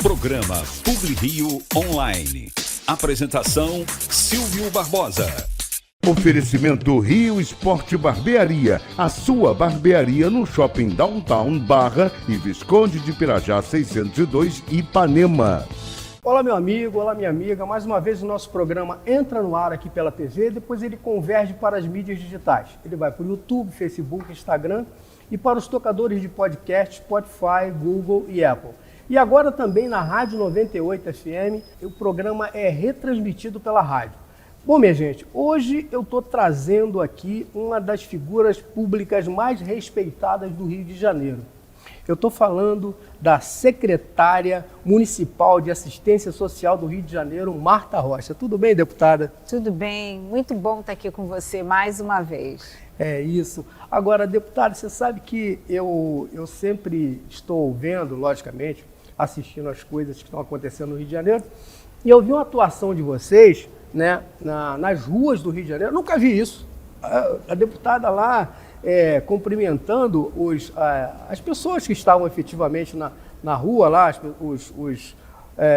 Programa PubliRio Online. Apresentação Silvio Barbosa. Oferecimento Rio Esporte Barbearia, a sua barbearia no Shopping Downtown Barra e Visconde de Pirajá 602, Ipanema. Olá meu amigo, olá minha amiga, mais uma vez o nosso programa entra no ar aqui pela TV, depois ele converge para as mídias digitais. Ele vai para o YouTube, Facebook, Instagram e para os tocadores de podcast, Spotify, Google e Apple. E agora também na Rádio 98 FM, o programa é retransmitido pela rádio. Bom, minha gente, hoje eu estou trazendo aqui uma das figuras públicas mais respeitadas do Rio de Janeiro. Eu estou falando da secretária municipal de assistência social do Rio de Janeiro, Marta Rocha. Tudo bem, deputada? Tudo bem, muito bom estar aqui com você mais uma vez. É isso. Agora, deputada, você sabe que eu sempre estou vendo, logicamente, assistindo as coisas que estão acontecendo no Rio de Janeiro, e eu vi uma atuação de vocês, né, nas ruas do Rio de Janeiro. Eu nunca vi isso. A deputada lá cumprimentando as pessoas que estavam efetivamente na rua, lá, os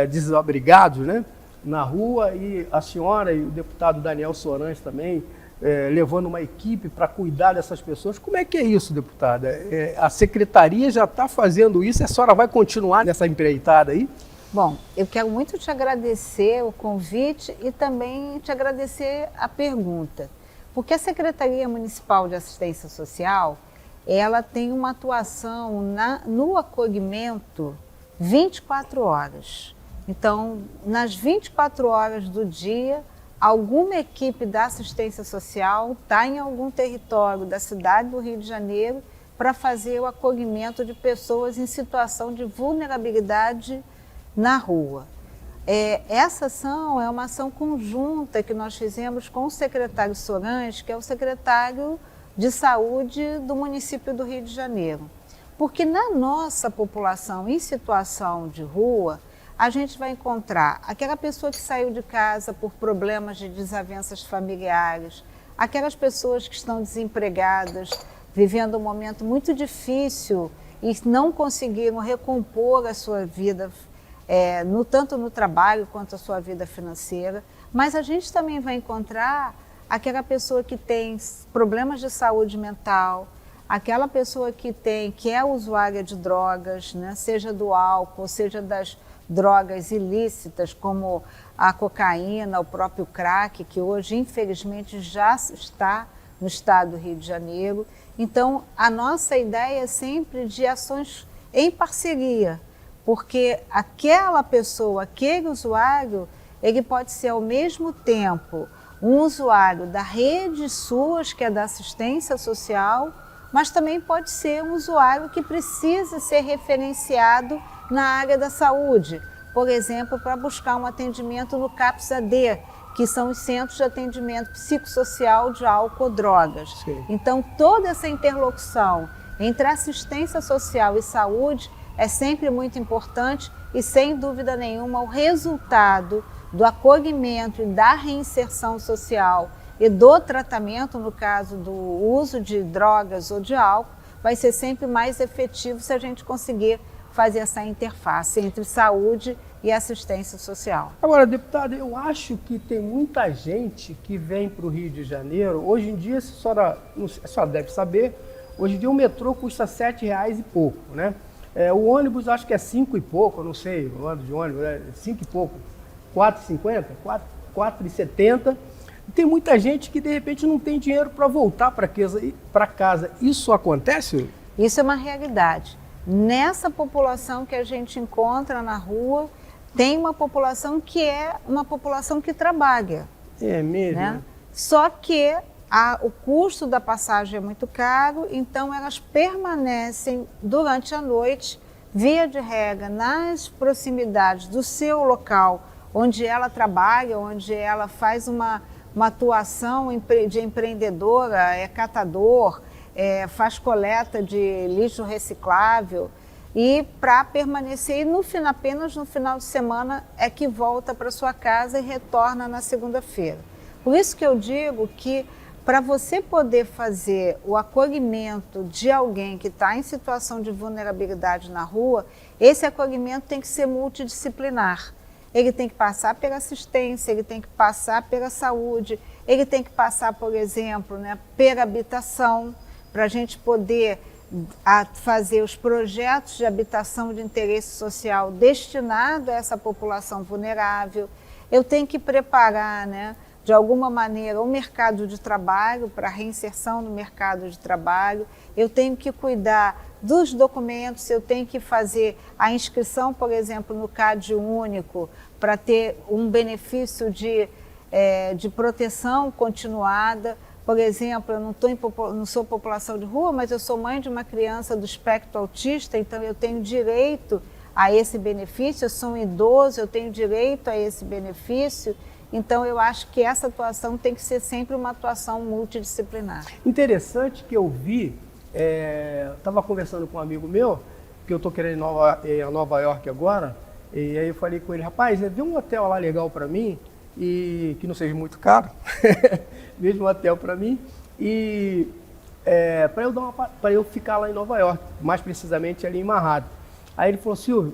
desabrigados, né, na rua, e a senhora e o deputado Daniel Sorange também levando uma equipe para cuidar dessas pessoas. Como é que é isso, deputada? A secretaria já está fazendo isso? A senhora vai continuar nessa empreitada aí? Bom, eu quero muito te agradecer o convite e também te agradecer a pergunta, porque a Secretaria Municipal de Assistência Social, ela tem uma atuação no acolhimento 24 horas. Então, nas 24 horas do dia, alguma equipe da assistência social está em algum território da cidade do Rio de Janeiro para fazer o acolhimento de pessoas em situação de vulnerabilidade na rua. Essa ação é uma ação conjunta que nós fizemos com o secretário Sorange, que é o secretário de saúde do município do Rio de Janeiro. Porque na nossa população em situação de rua, a gente vai encontrar aquela pessoa que saiu de casa por problemas de desavenças familiares, aquelas pessoas que estão desempregadas, vivendo um momento muito difícil e não conseguiram recompor a sua vida, tanto no trabalho quanto a sua vida financeira. Mas a gente também vai encontrar aquela pessoa que tem problemas de saúde mental, aquela pessoa que é usuária de drogas, né, seja do álcool, seja das drogas ilícitas, como a cocaína, o próprio crack, que hoje, infelizmente, já está no estado do Rio de Janeiro. Então, a nossa ideia é sempre de ações em parceria, porque aquela pessoa, aquele usuário, ele pode ser ao mesmo tempo um usuário da rede SUAS, que é da assistência social, mas também pode ser um usuário que precisa ser referenciado na área da saúde, por exemplo, para buscar um atendimento no CAPS-AD, que são os Centros de Atendimento Psicossocial de Álcool ou Drogas. Sim. Então, toda essa interlocução entre assistência social e saúde é sempre muito importante e, sem dúvida nenhuma, o resultado do acolhimento e da reinserção social e do tratamento, no caso do uso de drogas ou de álcool, vai ser sempre mais efetivo se a gente conseguir fazer essa interface entre saúde e assistência social. Agora, deputada, eu acho que tem muita gente que vem para o Rio de Janeiro. Hoje em dia, a senhora deve saber, hoje em dia o metrô custa R$7 e pouco, né? O ônibus acho que é 5 e pouco, eu não sei, o ano de ônibus é 5 e pouco, R$4,50, R$4,70. Tem muita gente que de repente não tem dinheiro para voltar para casa. Isso acontece? Isso é uma realidade. Nessa população que a gente encontra na rua, tem uma população que é uma população que trabalha. É mesmo? Né? Só que o custo da passagem é muito caro, então elas permanecem durante a noite, via de regra, nas proximidades do seu local, onde ela trabalha, onde ela faz uma atuação de empreendedora, é catador, faz coleta de lixo reciclável, e para permanecer, e apenas no final de semana é que volta para sua casa e retorna na segunda-feira. Por isso que eu digo que para você poder fazer o acolhimento de alguém que está em situação de vulnerabilidade na rua, esse acolhimento tem que ser multidisciplinar. Ele tem que passar pela assistência, ele tem que passar pela saúde, ele tem que passar, por exemplo, né, pela habitação, para a gente poder fazer os projetos de habitação de interesse social destinado a essa população vulnerável. Eu tenho que preparar, né, de alguma maneira, o mercado de trabalho, para a reinserção no mercado de trabalho. Eu tenho que cuidar dos documentos, eu tenho que fazer a inscrição, por exemplo, no CAD único, para ter um benefício de proteção continuada. Por exemplo, eu não sou população de rua, mas eu sou mãe de uma criança do espectro autista, então eu tenho direito a esse benefício, eu sou um idoso, eu tenho direito a esse benefício. Então, eu acho que essa atuação tem que ser sempre uma atuação multidisciplinar. Interessante que eu vi, estava conversando com um amigo meu, que eu estou querendo ir a Nova York agora, e aí eu falei com ele, rapaz, vê um hotel lá legal para mim, e que não seja muito caro, mesmo um hotel para mim, e para eu ficar lá em Nova York, mais precisamente ali em Manhattan. Aí ele falou, Silvio,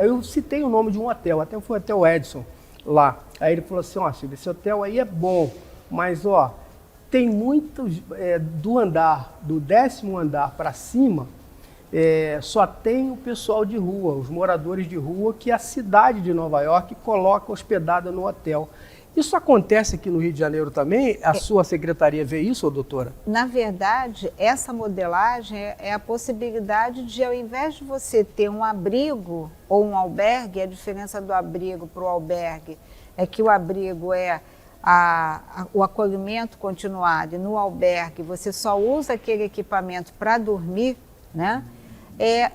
eu citei o nome de um hotel, até foi o Hotel Edison lá. Aí ele falou assim, ó, Silvio, esse hotel aí é bom, mas ó, tem muitos do 10º andar para cima, só tem o pessoal de rua, os moradores de rua, que a cidade de Nova York coloca hospedada no hotel. Isso acontece aqui no Rio de Janeiro também? A sua secretaria vê isso, doutora? Na verdade, essa modelagem é a possibilidade de, ao invés de você ter um abrigo ou um albergue, a diferença do abrigo para o albergue é que o abrigo é o acolhimento continuado, e no albergue você só usa aquele equipamento para dormir, né?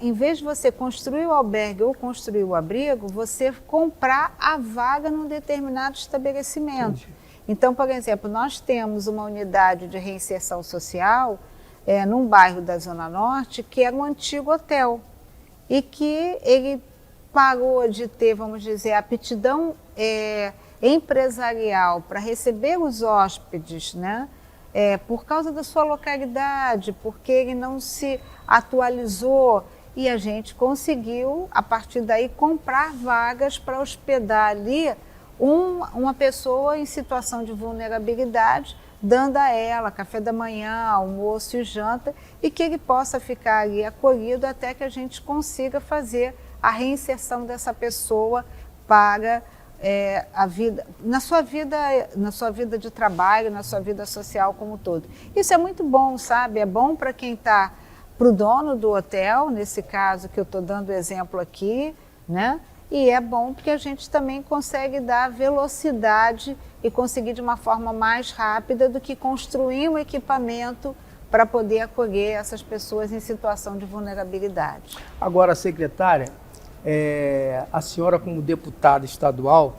Em vez de você construir o albergue ou construir o abrigo, você comprar a vaga num determinado estabelecimento. Entendi. Então, por exemplo, nós temos uma unidade de reinserção social num bairro da Zona Norte, que era um antigo hotel, e que ele parou de ter, vamos dizer, aptidão empresarial para receber os hóspedes, né? Por causa da sua localidade, porque ele não se atualizou, e a gente conseguiu, a partir daí, comprar vagas para hospedar ali uma pessoa em situação de vulnerabilidade, dando a ela café da manhã, almoço e janta, e que ele possa ficar ali acolhido até que a gente consiga fazer a reinserção dessa pessoa para a vida, na sua vida de trabalho, na sua vida social como um todo. Isso é muito bom, sabe? É bom para quem está, para o dono do hotel, nesse caso que eu estou dando exemplo aqui, né? E é bom porque a gente também consegue dar velocidade e conseguir de uma forma mais rápida do que construir um equipamento para poder acolher essas pessoas em situação de vulnerabilidade. Agora, secretária, a senhora como deputada estadual,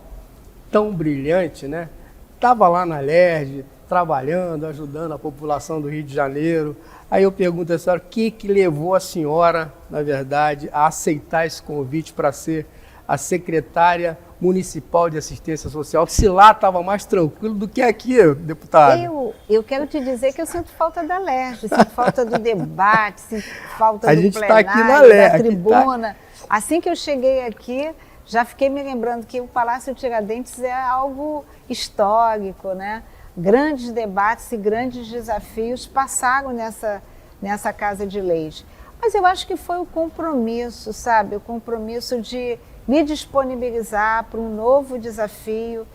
tão brilhante, né? Estava lá na LERJ, trabalhando, ajudando a população do Rio de Janeiro. Aí eu pergunto a senhora, o que levou a senhora, na verdade, a aceitar esse convite para ser a secretária municipal de assistência social, se lá estava mais tranquilo do que aqui, deputada? Eu quero te dizer que eu sinto falta da LERJ, sinto falta do debate, sinto falta do plenário, a gente está aqui na LERJ, da tribuna. Assim que eu cheguei aqui, já fiquei me lembrando que o Palácio Tiradentes é algo histórico, né? Grandes debates e grandes desafios passaram nessa Casa de Leis. Mas eu acho que foi o compromisso, sabe? O compromisso de me disponibilizar para um novo desafio.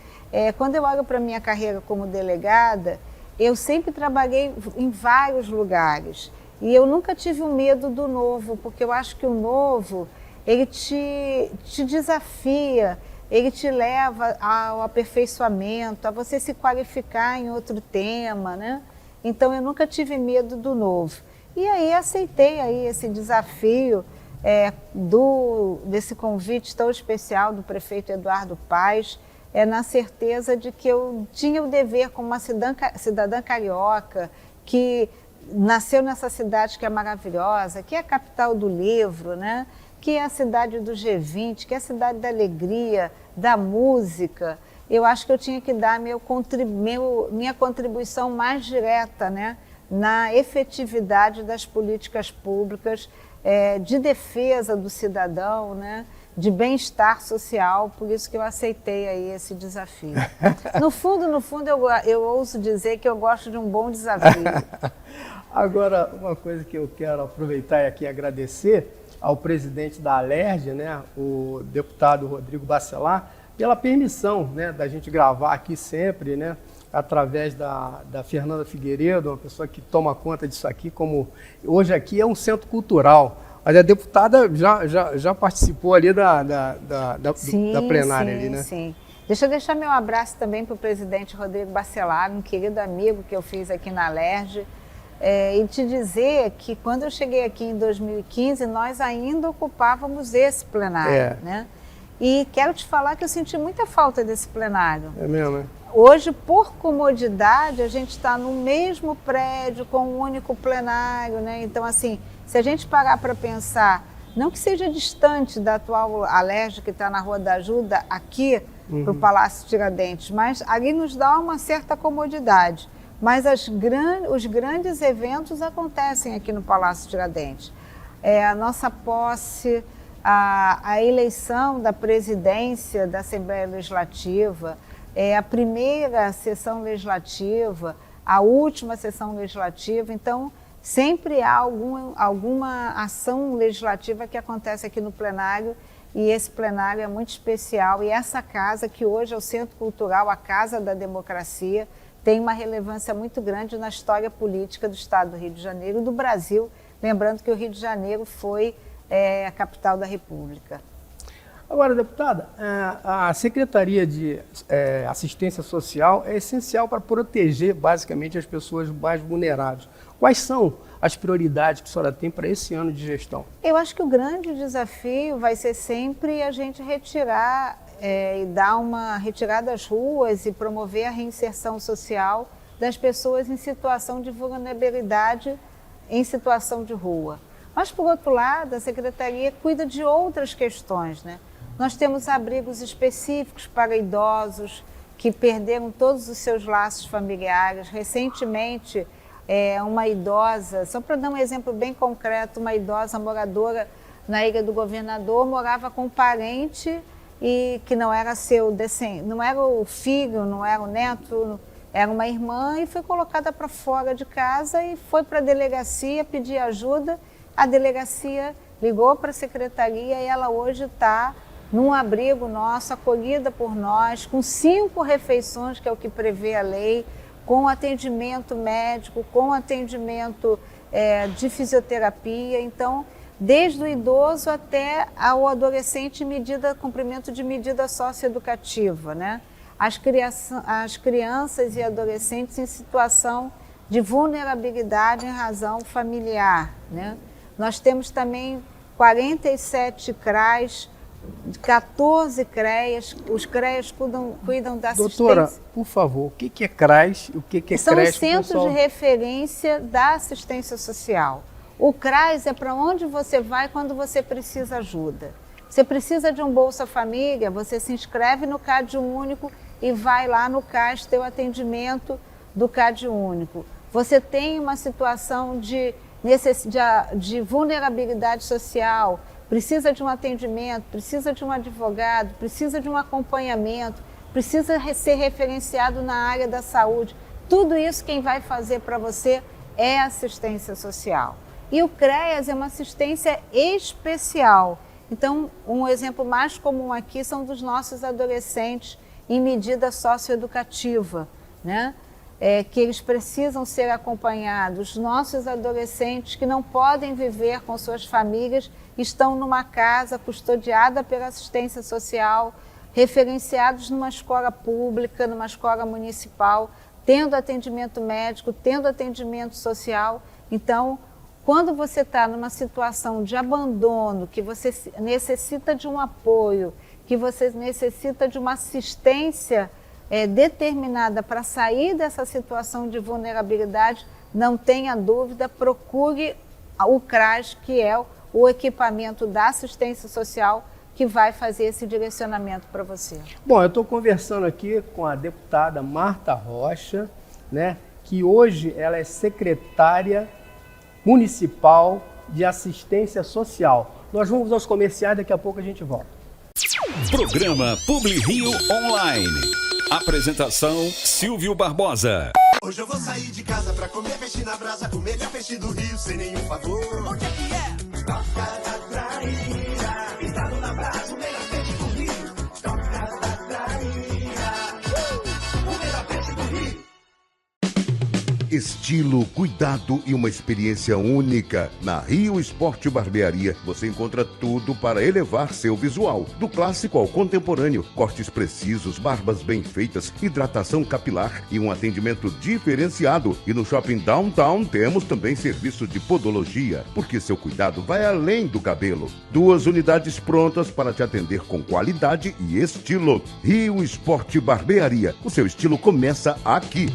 Quando eu olho para a minha carreira como delegada, eu sempre trabalhei em vários lugares. E eu nunca tive um medo do novo, porque eu acho que o novo, ele te desafia, ele te leva ao aperfeiçoamento, a você se qualificar em outro tema, né? Então eu nunca tive medo do novo. E aí aceitei aí esse desafio desse convite tão especial do prefeito Eduardo Paes, na certeza de que eu tinha o dever como uma cidadã carioca, que nasceu nessa cidade que é maravilhosa, que é a capital do livro, né? Que é a cidade do G20, que é a cidade da alegria, da música. eu acho que eu tinha que dar minha contribuição mais direta, né, na efetividade das políticas públicas de defesa do cidadão, né, de bem-estar social, por isso que eu aceitei aí esse desafio. No fundo, eu ouso dizer que eu gosto de um bom desafio. Agora, uma coisa que eu quero aproveitar e aqui agradecer ao presidente da Alerj, né, o deputado Rodrigo Bacelar, pela permissão, né, da gente gravar aqui sempre, né, através da Fernanda Figueiredo, uma pessoa que toma conta disso aqui, como hoje aqui é um centro cultural. Mas a deputada já participou ali da plenária ali, né? Sim. Deixa eu deixar meu abraço também para o presidente Rodrigo Bacelar, um querido amigo que eu fiz aqui na Alerj, e te dizer que quando eu cheguei aqui em 2015, nós ainda ocupávamos esse plenário, né? E quero te falar que eu senti muita falta desse plenário. É mesmo, né? Hoje, por comodidade, a gente está no mesmo prédio com um único plenário, né? Então, assim, se a gente parar para pensar, não que seja distante da atual Alerj, que está na Rua da Ajuda, aqui para o Palácio Tiradentes, mas ali nos dá uma certa comodidade. Mas os grandes eventos acontecem aqui no Palácio Tiradentes. A nossa posse, a eleição da presidência da Assembleia Legislativa, a primeira sessão legislativa, a última sessão legislativa. Então, sempre há alguma ação legislativa que acontece aqui no plenário, e esse plenário é muito especial. E essa casa, que hoje é o Centro Cultural, a Casa da Democracia, tem uma relevância muito grande na história política do Estado do Rio de Janeiro e do Brasil, lembrando que o Rio de Janeiro foi a capital da República. Agora, deputada, a Secretaria de Assistência Social é essencial para proteger, basicamente, as pessoas mais vulneráveis. Quais são as prioridades que a senhora tem para esse ano de gestão? Eu acho que o grande desafio vai ser sempre a gente retirar e dar uma retirada das ruas e promover a reinserção social das pessoas em situação de vulnerabilidade, em situação de rua. Mas, por outro lado, a Secretaria cuida de outras questões, né? Nós temos abrigos específicos para idosos que perderam todos os seus laços familiares. Recentemente, uma idosa, só para dar um exemplo bem concreto, uma idosa moradora na Ilha do Governador morava com um parente e que não era não era o filho, não era o neto, era uma irmã, e foi colocada para fora de casa e foi para a delegacia pedir ajuda. A delegacia ligou para a secretaria e ela hoje está num abrigo nosso, acolhida por nós, com 5 refeições, que é o que prevê a lei, com atendimento médico, com atendimento de fisioterapia. Então, desde o idoso até ao adolescente, cumprimento de medida socioeducativa, né? As crianças e adolescentes em situação de vulnerabilidade em razão familiar, né? Nós temos também 47 CRAs, 14 CREAs. Os CREAs cuidam da assistência. Doutora, por favor, o que é CRAS e o que é São CREAS? os centros de referência da assistência social. O CRAS é para onde você vai quando você precisa ajuda. Você precisa de um Bolsa Família, você se inscreve no CAD Único e vai lá no CAS ter o atendimento do CAD Único. Você tem uma situação de vulnerabilidade social, precisa de um atendimento, precisa de um advogado, precisa de um acompanhamento, precisa ser referenciado na área da saúde. Tudo isso quem vai fazer para você é assistência social. E o CREAS é uma assistência especial. Então, um exemplo mais comum aqui são dos nossos adolescentes em medida socioeducativa, né? Que eles precisam ser acompanhados. Nossos adolescentes que não podem viver com suas famílias estão numa casa custodiada pela assistência social, referenciados numa escola pública, numa escola municipal, tendo atendimento médico, tendo atendimento social. Então, quando você está numa situação de abandono, que você necessita de um apoio, que você necessita de uma assistência determinada para sair dessa situação de vulnerabilidade, não tenha dúvida, procure o CRAS, que é o equipamento da assistência social que vai fazer esse direcionamento para você. Bom, eu estou conversando aqui com a deputada Marta Rocha, né, que hoje ela é secretária municipal de assistência social. Nós vamos aos comerciais, daqui a pouco a gente volta. Programa Publi Rio Online. Apresentação Silvio Barbosa. Hoje eu vou sair de casa pra comer peixe na brasa, o melhor peixe do Rio, sem nenhum favor. Onde é que é? Toca da Traíra, pintado na brasa, o melhor peixe do Rio. Toca da Traíra, o melhor peixe do Rio. Estilo, cuidado e uma experiência única. Na Rio Esporte Barbearia, você encontra tudo para elevar seu visual. Do clássico ao contemporâneo, cortes precisos, barbas bem feitas, hidratação capilar e um atendimento diferenciado. E no Shopping Downtown temos também serviço de podologia, porque seu cuidado vai além do cabelo. 2 unidades prontas para te atender com qualidade e estilo. Rio Esporte Barbearia, o seu estilo começa aqui.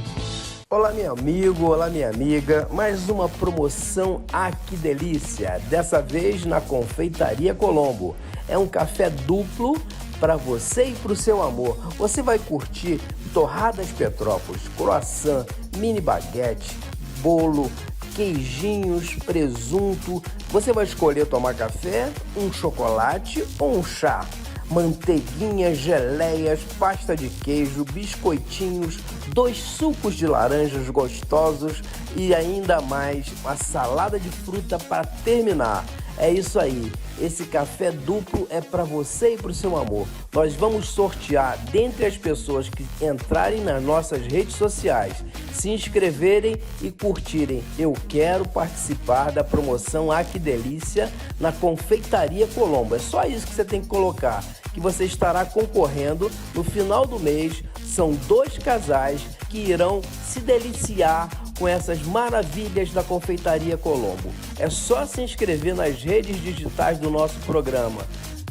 Olá meu amigo, olá minha amiga, mais uma promoção, que delícia! Dessa vez na Confeitaria Colombo. É um café duplo para você e para o seu amor. Você vai curtir torradas Petrópolis, croissant, mini baguete, bolo, queijinhos, presunto. Você vai escolher tomar café, um chocolate ou um chá. Manteiguinhas, geleias, pasta de queijo, biscoitinhos, 2 sucos de laranjas gostosos e ainda mais uma salada de fruta para terminar. É isso aí, esse café duplo é para você e para o seu amor. Nós vamos sortear dentre as pessoas que entrarem nas nossas redes sociais, se inscreverem e curtirem. Eu quero participar da promoção Que Delícia na Confeitaria Colombo. É só isso que você tem que colocar, que você estará concorrendo no final do mês. São 2 casais que irão se deliciar com essas maravilhas da Confeitaria Colombo. É só se inscrever nas redes digitais do nosso programa.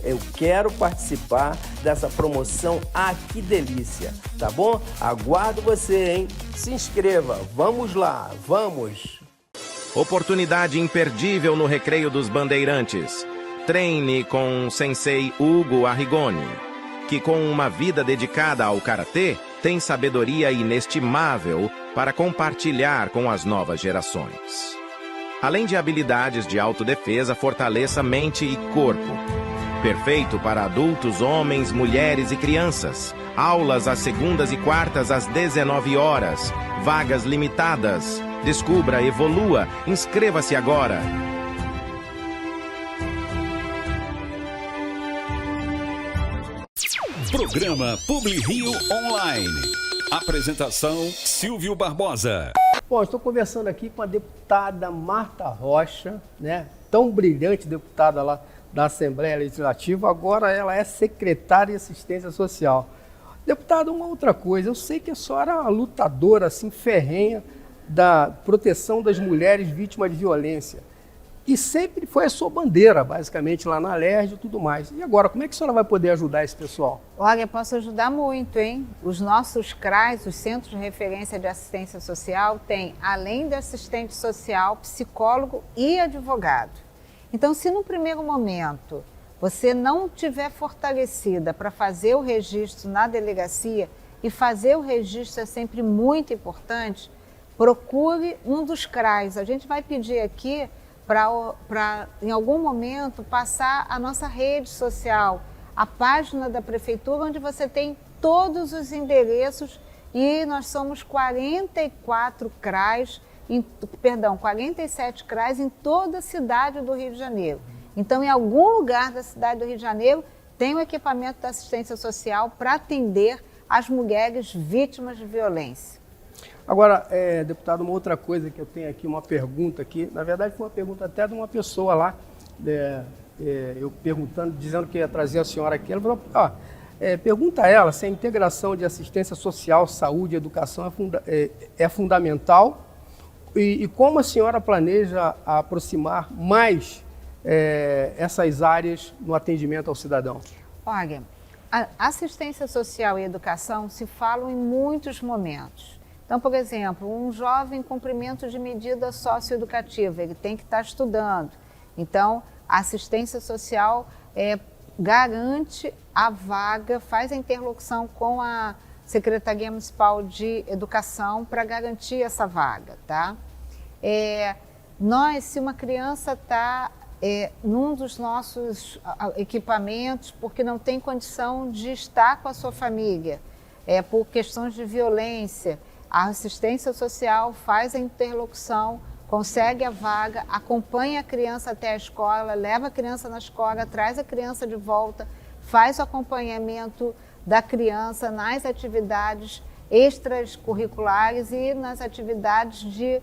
Eu quero participar dessa promoção. Que delícia, tá bom? Aguardo você, hein? Se inscreva, vamos lá, vamos! Oportunidade imperdível no Recreio dos Bandeirantes. Treine com o sensei Hugo Arrigoni, que com uma vida dedicada ao karatê, tem sabedoria inestimável para compartilhar com as novas gerações. Além de habilidades de autodefesa, fortaleça mente e corpo. Perfeito para adultos, homens, mulheres e crianças. Aulas às segundas e quartas às 19 horas. Vagas limitadas. Descubra, evolua. Inscreva-se agora. Programa Publi Rio Online. Apresentação Silvio Barbosa. Bom, estou conversando aqui com a deputada Marta Rocha, né? Tão brilhante deputada lá da Assembleia Legislativa, agora ela é secretária de Assistência Social. Deputada, uma outra coisa, eu sei que a senhora é uma lutadora assim, ferrenha da proteção das mulheres vítimas de violência. E sempre foi a sua bandeira, basicamente, lá na LERJ e tudo mais. E agora, como é que a senhora vai poder ajudar esse pessoal? Olha, eu posso ajudar muito, hein? Os nossos CRAs, os Centros de Referência de Assistência Social, têm, além de assistente social, psicólogo e advogado. Então, se no primeiro momento você não tiver fortalecida para fazer o registro na delegacia, e fazer o registro é sempre muito importante, procure um dos CRAs. A gente vai pedir aqui para, em algum momento, passar a nossa rede social, a página da Prefeitura, onde você tem todos os endereços, e nós somos 47 CRAs em toda a cidade do Rio de Janeiro. Então, em algum lugar da cidade do Rio de Janeiro, tem o equipamento da assistência social para atender as mulheres vítimas de violência. Agora, deputado, uma outra coisa que eu tenho aqui, uma pergunta aqui, na verdade foi uma pergunta até de uma pessoa lá, eu perguntando, dizendo que ia trazer a senhora aqui, ela falou, pergunta a ela se a integração de assistência social, saúde e educação é fundamental e como a senhora planeja aproximar mais essas áreas no atendimento ao cidadão. Olha, a assistência social e educação se falam em muitos momentos. Então, por exemplo, um jovem em cumprimento de medida socioeducativa, ele tem que estar estudando. Então, a assistência social garante a vaga, faz a interlocução com a Secretaria Municipal de Educação para garantir essa vaga, tá? Se uma criança está num dos nossos equipamentos porque não tem condição de estar com a sua família, por questões de violência, a assistência social faz a interlocução, consegue a vaga, acompanha a criança até a escola, leva a criança na escola, traz a criança de volta, faz o acompanhamento da criança nas atividades extracurriculares e nas atividades de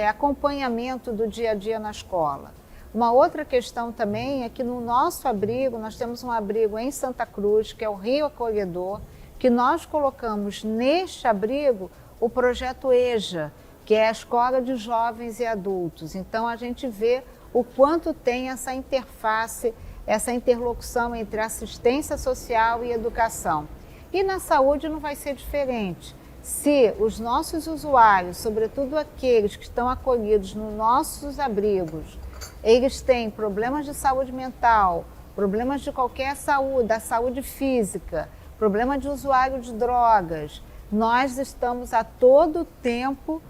acompanhamento do dia a dia na escola. Uma outra questão também é que no nosso abrigo, nós temos um abrigo em Santa Cruz, que é o Rio Acolhedor, que nós colocamos neste abrigo o projeto EJA, que é a Escola de Jovens e Adultos. Então, a gente vê o quanto tem essa interface, essa interlocução entre assistência social e educação. E na saúde não vai ser diferente. Se os nossos usuários, sobretudo aqueles que estão acolhidos nos nossos abrigos, eles têm problemas de saúde mental, problemas de qualquer saúde, da saúde física, problema de usuário de drogas, nós estamos a todo tempo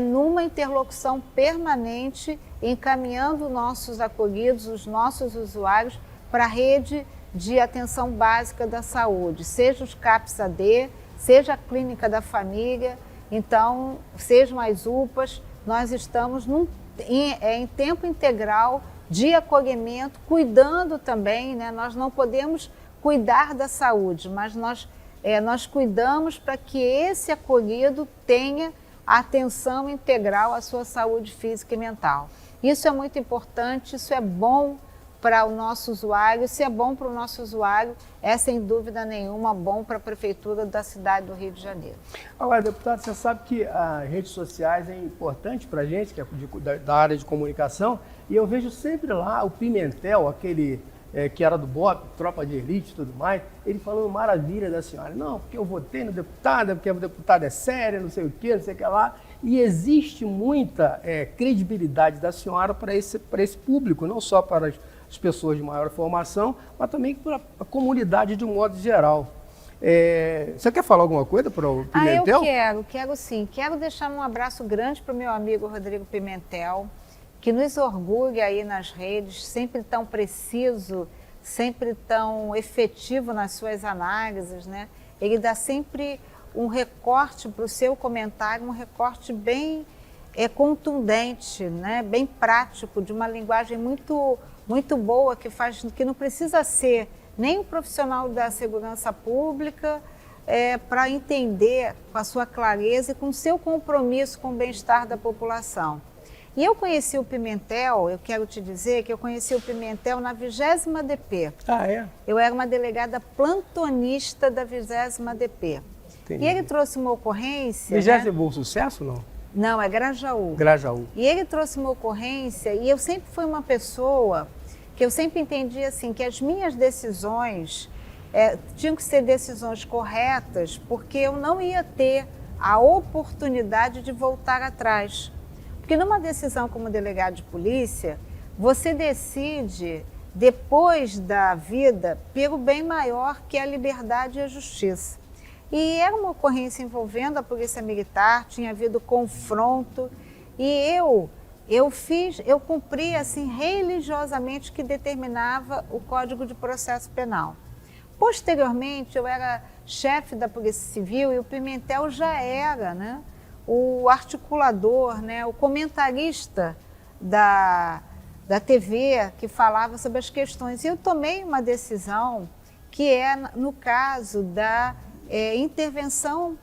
numa interlocução permanente, encaminhando nossos acolhidos, os nossos usuários, para a rede de atenção básica da saúde, seja os CAPS-AD, seja a clínica da família, então, sejam as UPAs, nós estamos em tempo integral de acolhimento, cuidando também, né? Nós não podemos cuidar da saúde, mas nós cuidamos para que esse acolhido tenha atenção integral à sua saúde física e mental. Isso é muito importante, isso é bom para o nosso usuário. Se é bom para o nosso usuário, é sem dúvida nenhuma bom para a Prefeitura da cidade do Rio de Janeiro. Agora, deputado, você sabe que as redes sociais é importante para a gente, que é da área de comunicação, e eu vejo sempre lá o Pimentel, aquele que era do BOP, Tropa de Elite e tudo mais, ele falando maravilha da senhora. Não, porque eu votei no deputado, porque o deputado é sério, não sei o quê, não sei o que lá. E existe muita credibilidade da senhora para esse público, não só para as pessoas de maior formação, mas também para a comunidade de um modo geral. Você quer falar alguma coisa para o Pimentel? Eu quero sim. Quero deixar um abraço grande para o meu amigo Rodrigo Pimentel, que nos orgulha aí nas redes, sempre tão preciso, sempre tão efetivo nas suas análises, né? Ele dá sempre um recorte para o seu comentário, um recorte bem contundente, né? Bem prático, de uma linguagem muito, muito boa, que não precisa ser nem um profissional da segurança pública para entender com a sua clareza e com o seu compromisso com o bem-estar da população. E eu conheci o Pimentel, eu quero te dizer que eu conheci o Pimentel na 20ª DP. Ah, é? Eu era uma delegada plantonista da 20ª DP. Entendi. E ele trouxe uma ocorrência... 20ª Bom Sucesso, não? Não, é Grajaú. Grajaú. E ele trouxe uma ocorrência, e eu sempre fui uma pessoa que eu sempre entendi assim, que as minhas decisões tinham que ser decisões corretas, porque eu não ia ter a oportunidade de voltar atrás. Porque numa decisão como delegado de polícia, você decide depois da vida pelo bem maior que é a liberdade e a justiça. E era uma ocorrência envolvendo a Polícia Militar, tinha havido confronto, e eu cumpri assim religiosamente o que determinava o Código de Processo Penal. Posteriormente, eu era chefe da Polícia Civil e o Pimentel já era, né, o articulador, né, o comentarista da TV que falava sobre as questões. E eu tomei uma decisão que no caso da intervenção,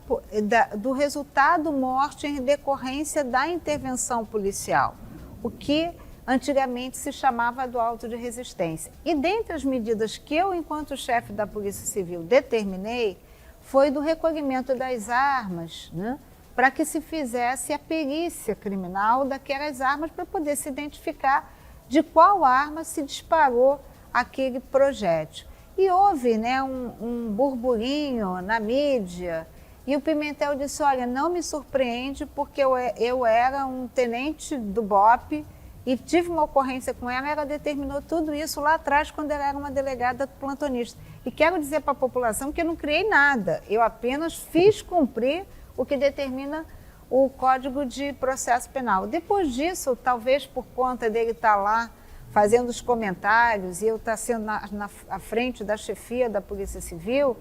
do resultado morte em decorrência da intervenção policial, o que antigamente se chamava do auto de resistência. E dentre as medidas que eu, enquanto chefe da Polícia Civil, determinei, foi do recolhimento das armas, né, para que se fizesse a perícia criminal daquelas armas para poder se identificar de qual arma se disparou aquele projétil. E houve, né, um burburinho na mídia e o Pimentel disse, olha, não me surpreende porque eu era um tenente do BOP e tive uma ocorrência com ela determinou tudo isso lá atrás, quando ela era uma delegada plantonista. E quero dizer para a população que eu não criei nada, eu apenas fiz cumprir o que determina o Código de Processo Penal. Depois disso, talvez por conta dele estar lá fazendo os comentários e eu estar sendo à frente da chefia da Polícia Civil,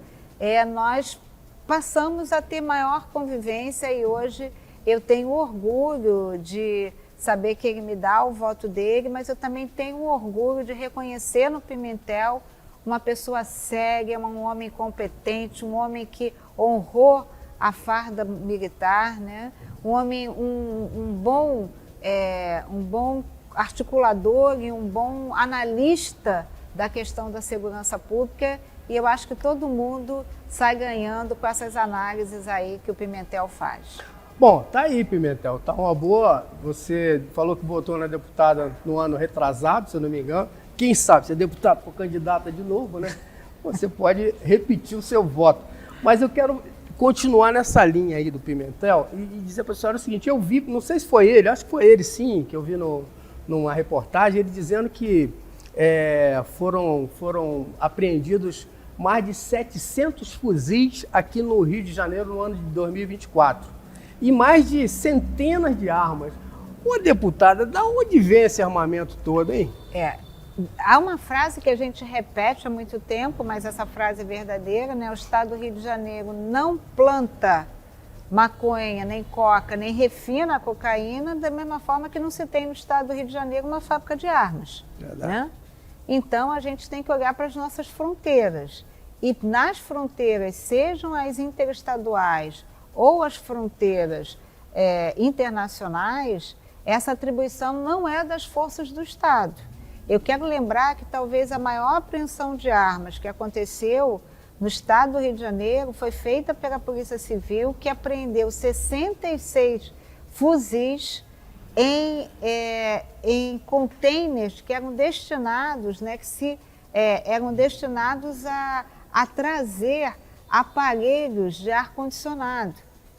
nós passamos a ter maior convivência e hoje eu tenho orgulho de saber que ele me dá o voto dele, mas eu também tenho orgulho de reconhecer no Pimentel uma pessoa séria, um homem competente, um homem que honrou a farda militar, né? Um homem, um bom articulador e um bom analista da questão da segurança pública, e eu acho que todo mundo sai ganhando com essas análises aí que o Pimentel faz. Bom, tá aí, Pimentel, tá uma boa. Você falou que votou na deputada no ano retrasado, se eu não me engano. Quem sabe, se é deputado for candidata de novo, né? Você pode repetir o seu voto. Mas eu quero continuar nessa linha aí do Pimentel e dizer para a senhora o seguinte: eu vi, não sei se foi ele, acho que foi ele sim, que eu vi numa reportagem, ele dizendo que foram apreendidos mais de 700 fuzis aqui no Rio de Janeiro no ano de 2024 e mais de centenas de armas. Ô, deputada, da onde vem esse armamento todo, hein? Há uma frase que a gente repete há muito tempo, mas essa frase é verdadeira, né? O Estado do Rio de Janeiro não planta maconha, nem coca, nem refina a cocaína, da mesma forma que não se tem no Estado do Rio de Janeiro uma fábrica de armas. Né? Então, a gente tem que olhar para as nossas fronteiras. E nas fronteiras, sejam as interestaduais ou as fronteiras internacionais, essa atribuição não é das forças do Estado. Eu quero lembrar que talvez a maior apreensão de armas que aconteceu no Estado do Rio de Janeiro foi feita pela Polícia Civil, que apreendeu 66 fuzis em containers que eram destinados, né, eram destinados a trazer aparelhos de ar-condicionado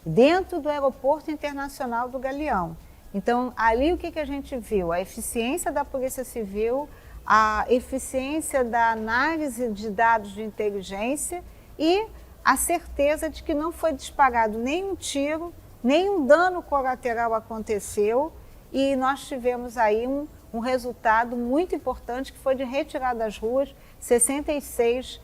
dentro do Aeroporto Internacional do Galeão. Então, ali o que a gente viu? A eficiência da Polícia Civil, a eficiência da análise de dados de inteligência e a certeza de que não foi disparado nenhum tiro, nenhum dano colateral aconteceu, e nós tivemos aí um resultado muito importante, que foi de retirar das ruas 66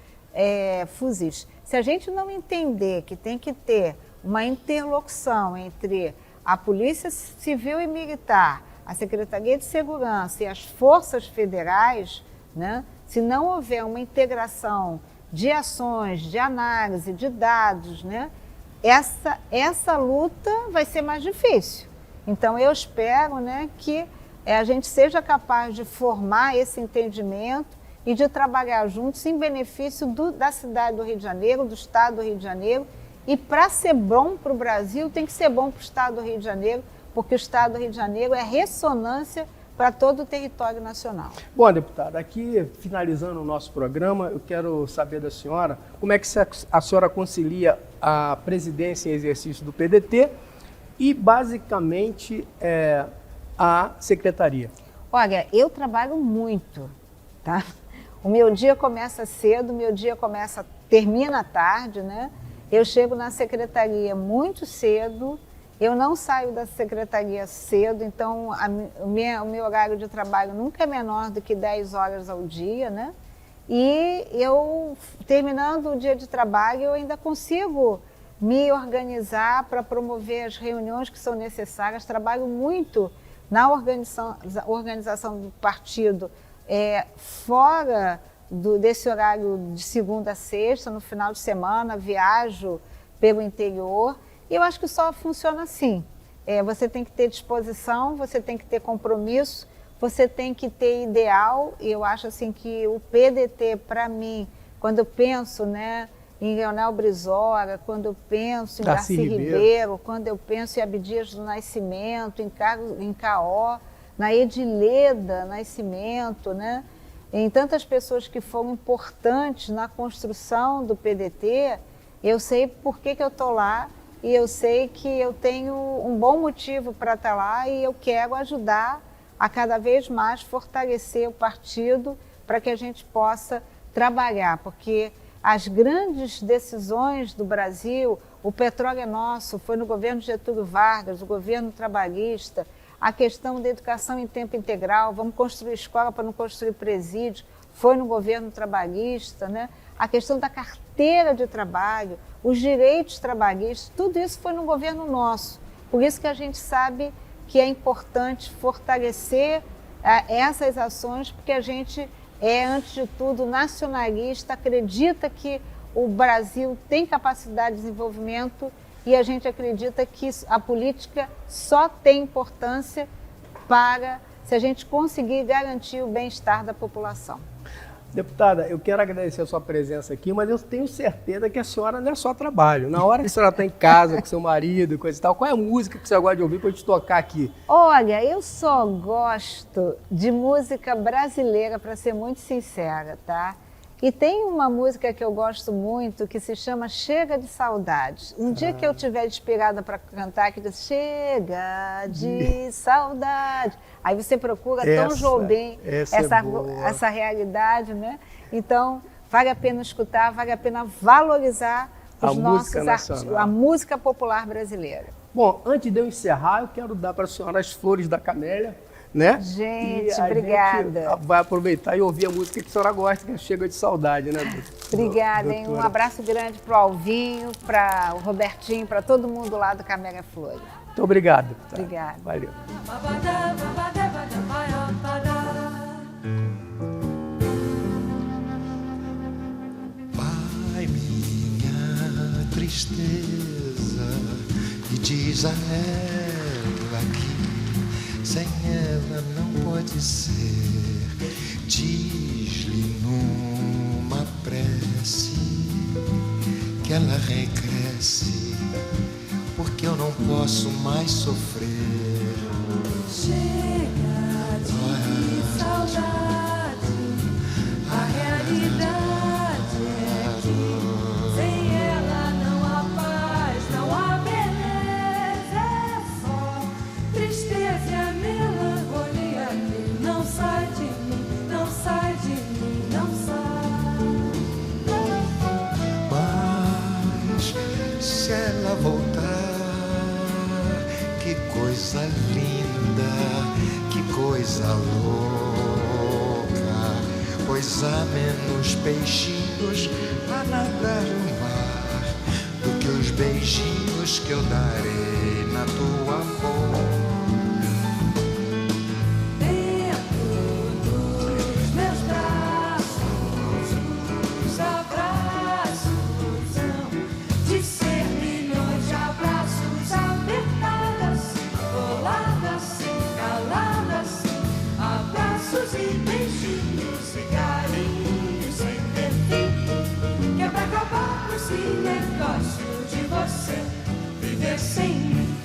fuzis. Se a gente não entender que tem que ter uma interlocução entre a Polícia Civil e Militar, a Secretaria de Segurança e as forças federais, né, se não houver uma integração de ações, de análise, de dados, né, essa luta vai ser mais difícil. Então, eu espero, né, que a gente seja capaz de formar esse entendimento e de trabalhar juntos em benefício da cidade do Rio de Janeiro, do Estado do Rio de Janeiro. E para ser bom para o Brasil, tem que ser bom para o Estado do Rio de Janeiro, porque o Estado do Rio de Janeiro é ressonância para todo o território nacional. Bom, deputada, aqui finalizando o nosso programa, eu quero saber da senhora como é que a senhora concilia a presidência em exercício do PDT e, basicamente, a secretaria. Olha, eu trabalho muito, tá? O meu dia começa cedo, o meu dia termina à tarde, né? Eu chego na secretaria muito cedo, eu não saio da secretaria cedo, então o meu horário de trabalho nunca é menor do que 10 horas ao dia, né? E eu, terminando o dia de trabalho, eu ainda consigo me organizar para promover as reuniões que são necessárias. Trabalho muito na organização do partido, fora desse horário de segunda a sexta, no final de semana, viajo pelo interior. E eu acho que só funciona assim. Você tem que ter disposição, você tem que ter compromisso, você tem que ter ideal. E eu acho assim que o PDT, para mim, quando eu penso, né, em Leonel Brizola, quando eu penso em Darcy Ribeiro, quando eu penso em Abdias do Nascimento, em Caó, na Edileda Nascimento, né? Em tantas pessoas que foram importantes na construção do PDT, eu sei por que eu estou lá e eu sei que eu tenho um bom motivo para estar lá e eu quero ajudar a cada vez mais fortalecer o partido para que a gente possa trabalhar, porque as grandes decisões do Brasil, o petróleo é nosso, foi no governo Getúlio Vargas, o governo trabalhista, a questão da educação em tempo integral, vamos construir escola para não construir presídio, foi no governo trabalhista, né? A questão da carteira de trabalho, os direitos trabalhistas, tudo isso foi no governo nosso. Por isso que a gente sabe que é importante fortalecer essas ações, porque a gente é, antes de tudo, nacionalista, acredita que o Brasil tem capacidade de desenvolvimento e a gente acredita que a política só tem importância se a gente conseguir garantir o bem-estar da população. Deputada, eu quero agradecer a sua presença aqui, mas eu tenho certeza que a senhora não é só trabalho. Na hora que a senhora está em casa com seu marido, coisa e tal, qual é a música que você gosta de ouvir para a gente tocar aqui? Olha, eu só gosto de música brasileira, para ser muito sincera, tá? E tem uma música que eu gosto muito que se chama Chega de Saudade. Um dia que eu estiver inspirada para cantar, que diz Chega de Saudade. Aí você procura Tom Jobim, essa realidade, né? Então, vale a pena escutar, vale a pena valorizar os nossos artistas, a música popular brasileira. Bom, antes de eu encerrar, eu quero dar para a senhora as flores da camélia, né? Gente, obrigada. Gente vai aproveitar e ouvir a música que a senhora gosta, que é Chega de Saudade, né? Obrigada, hein? Um abraço grande para o Alvinho, para o Robertinho, para todo mundo lá do Camélia Flores. Muito obrigado. Obrigada. Valeu. Vai minha tristeza e diz a ela que sem ela não pode ser. Diz-lhe numa prece que ela regresse, porque eu não posso mais sofrer. Chega de saudade, a realidade é que sem ela não há paz, não há beleza, é só tristeza e a melancolia que não sai de mim, não sai de mim, não sai. Mas se ela voltar, que coisa linda, que coisa louca, pois há menos peixinhos a nadar no mar do que os beijinhos que eu darei na tua boca. Dentro dos meus braços, os abraços são de ser milhões de abraços apertados, coladas, caladas, abraços e beijinhos e carinhos sem ter fim, que é pra acabar com esse negócio de você viver sem mim.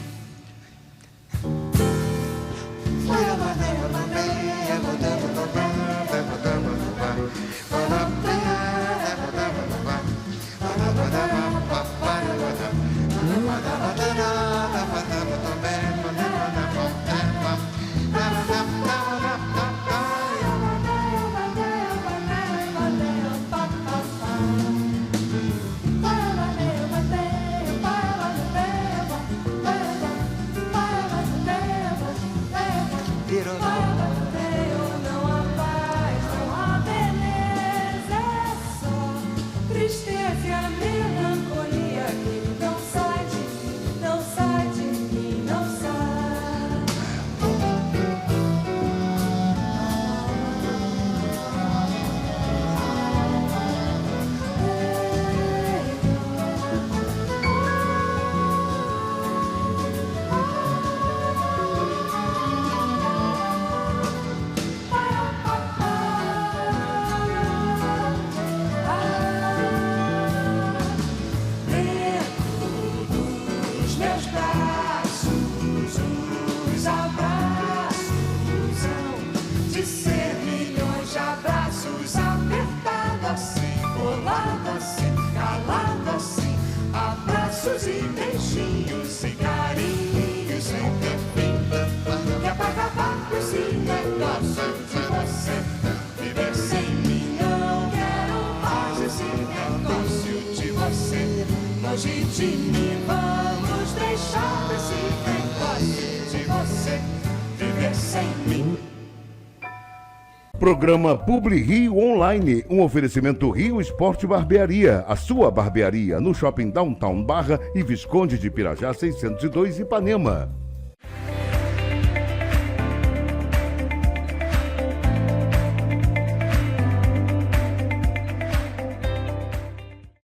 Não há paz, não há beleza, é só tristeza e a melancolia que não sai de mim, não sai de mim, não sai. Os meus braços, os abraços são de ser milhões de abraços apertados assim, colados assim, calados assim, abraços e beijinhos e carinhos sem ter fim, que é pra acabar com esse longe de mim. Vamos deixar esse negócio de você viver sem mim. Programa Publi Rio Online, um oferecimento Rio Esporte Barbearia, a sua barbearia no Shopping Downtown Barra e Visconde de Pirajá 602 Ipanema.